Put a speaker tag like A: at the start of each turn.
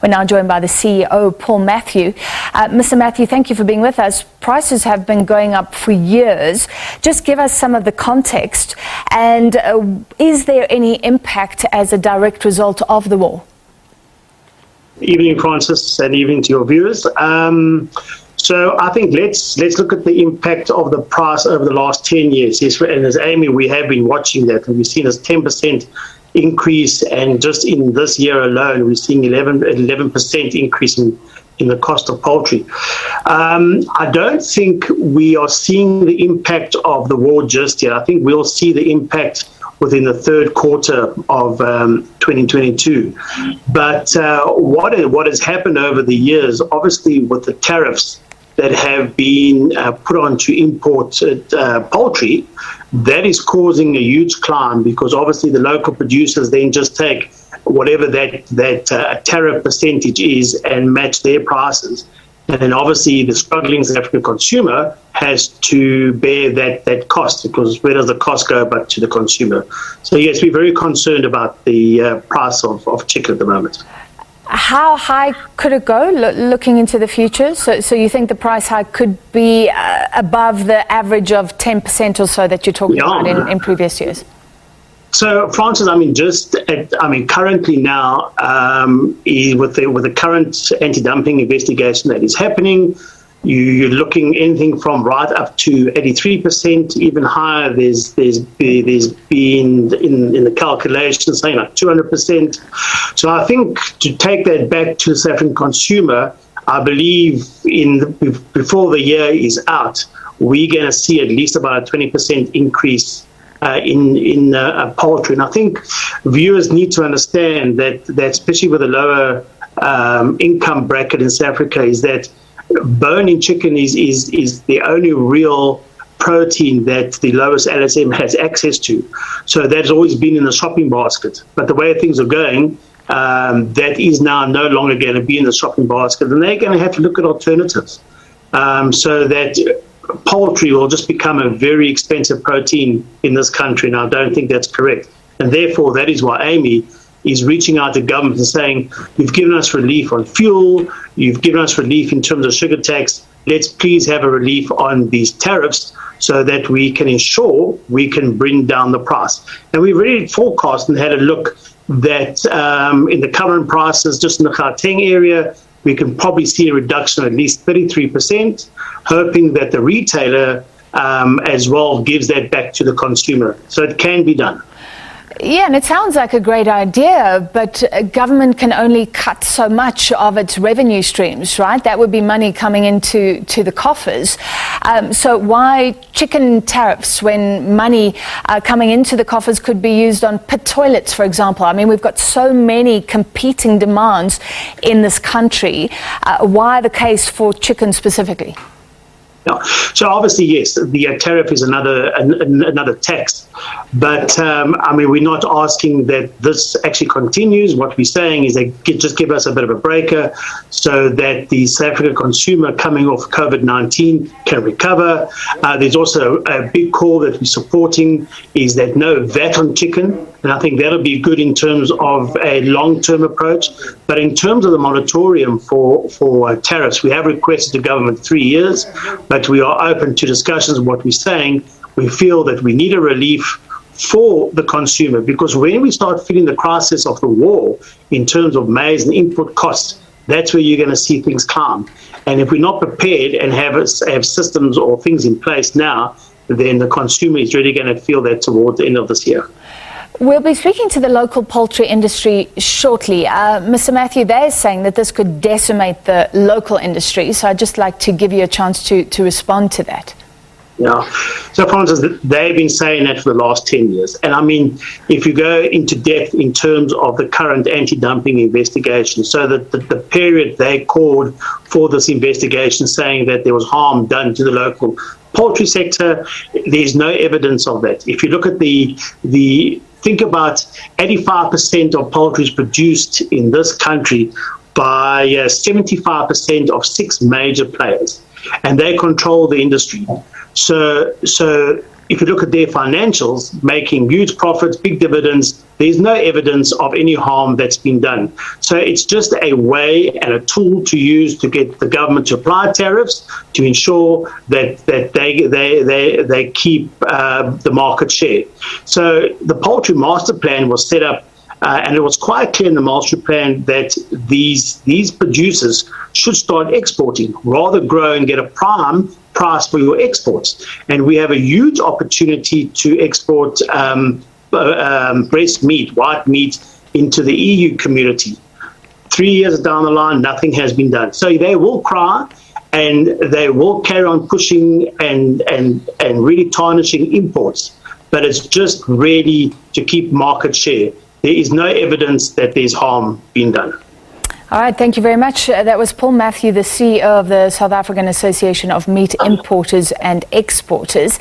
A: We're now joined by the CEO, Paul Matthew. Mr. Matthew, thank you for being with us. Prices have been going up for years. Just give us some of the context. And is there any impact as a direct result of the war?
B: Evening, Francis, and evening to your viewers. So I think let's look at the impact of the price over the last 10 years. Yes, and as Amy, we have been watching that, and we've seen a 10% increase, and just in this year alone, we're seeing 11% increase in the cost of poultry. I don't think we are seeing the impact of the war just yet. I think we'll see the impact within the third quarter of 2022. But what has happened over the years, obviously with the tariffs that have been put on to import poultry, that is causing a huge climb, because obviously the local producers then just take whatever that tariff percentage is and match their prices. And then obviously the struggling South African consumer has to bear that cost, because where does the cost go but to the consumer? So yes, we're very concerned about the price of chicken at the moment.
A: How high could it go looking into the future? So you think the price hike could be above the average of 10% or so that you're talking about in previous years?
B: So, Francis, currently now, with the current anti-dumping investigation that is happening, you're looking anything from right up to 83%, even higher. There's been in the calculation saying like 200%. So I think to take that back to the South African consumer, I believe before the year is out, we're going to see at least about a 20% increase in poultry. And I think viewers need to understand that especially with the lower income bracket in South Africa, is that bone-in chicken is the only real protein that the lowest LSM has access to. So that's always been in the shopping basket. But the way things are going, that is now no longer going to be in the shopping basket, and they're going to have to look at alternatives. So that poultry will just become a very expensive protein in this country, and I don't think that's correct. And therefore, that is why Amy is reaching out to government and saying, you've given us relief on fuel, you've given us relief in terms of sugar tax, let's please have a relief on these tariffs so that we can ensure we can bring down the price. And we've already forecast and had a look that in the current prices, just in the Gauteng area, we can probably see a reduction of at least 33%, hoping that the retailer as well gives that back to the consumer. So it can be done.
A: Yeah, and it sounds like a great idea, but government can only cut so much of its revenue streams, right? That would be money coming into the coffers. So why chicken tariffs when money coming into the coffers could be used on pit toilets, for example? I mean, we've got so many competing demands in this country. Why the case for chicken specifically?
B: So obviously, yes, the tariff is another tax, but we're not asking that this actually continues. What we're saying is they just give us a bit of a breaker so that the South African consumer coming off COVID-19 can recover. There's also a big call that we're supporting is that no VAT on chicken, and I think that'll be good in terms of a long-term approach. But in terms of the moratorium for tariffs, we have requested the government 3 years, but we are open to discussions. What we're saying, we feel that we need a relief for the consumer, because when we start feeling the crisis of the war in terms of maize and input costs, that's where you're going to see things climb. And if we're not prepared and have systems or things in place now, then the consumer is really going to feel that towards the end of this year.
A: We'll be speaking to the local poultry industry shortly. Mr. Matthew, they're saying that this could decimate the local industry, so I'd just like to give you a chance to respond to that.
B: Yeah. So, Francis, they've been saying that for the last 10 years. And I mean, if you go into depth in terms of the current anti-dumping investigation, so that the period they called for this investigation saying that there was harm done to the local poultry sector, there's no evidence of that. If you look at think about 85% of poultry is produced in this country by 75% of 6 major players, and they control the industry. So if you look at their financials, making huge profits, big dividends, there's no evidence of any harm that's been done. So it's just a way and a tool to use to get the government to apply tariffs to ensure that they keep the market share. So the poultry master plan was set up, and it was quite clear in the master plan that these producers should start exporting, rather grow and get a prime price for your exports. And we have a huge opportunity to export breast meat, white meat, into the EU community. 3 years down the line, nothing has been done. So they will cry, and they will carry on pushing and really tarnishing imports. But it's just really to keep market share. There is no evidence that there's harm being done.
A: All right, thank you very much. That was Paul Matthew, the CEO of the South African Association of Meat Importers and Exporters.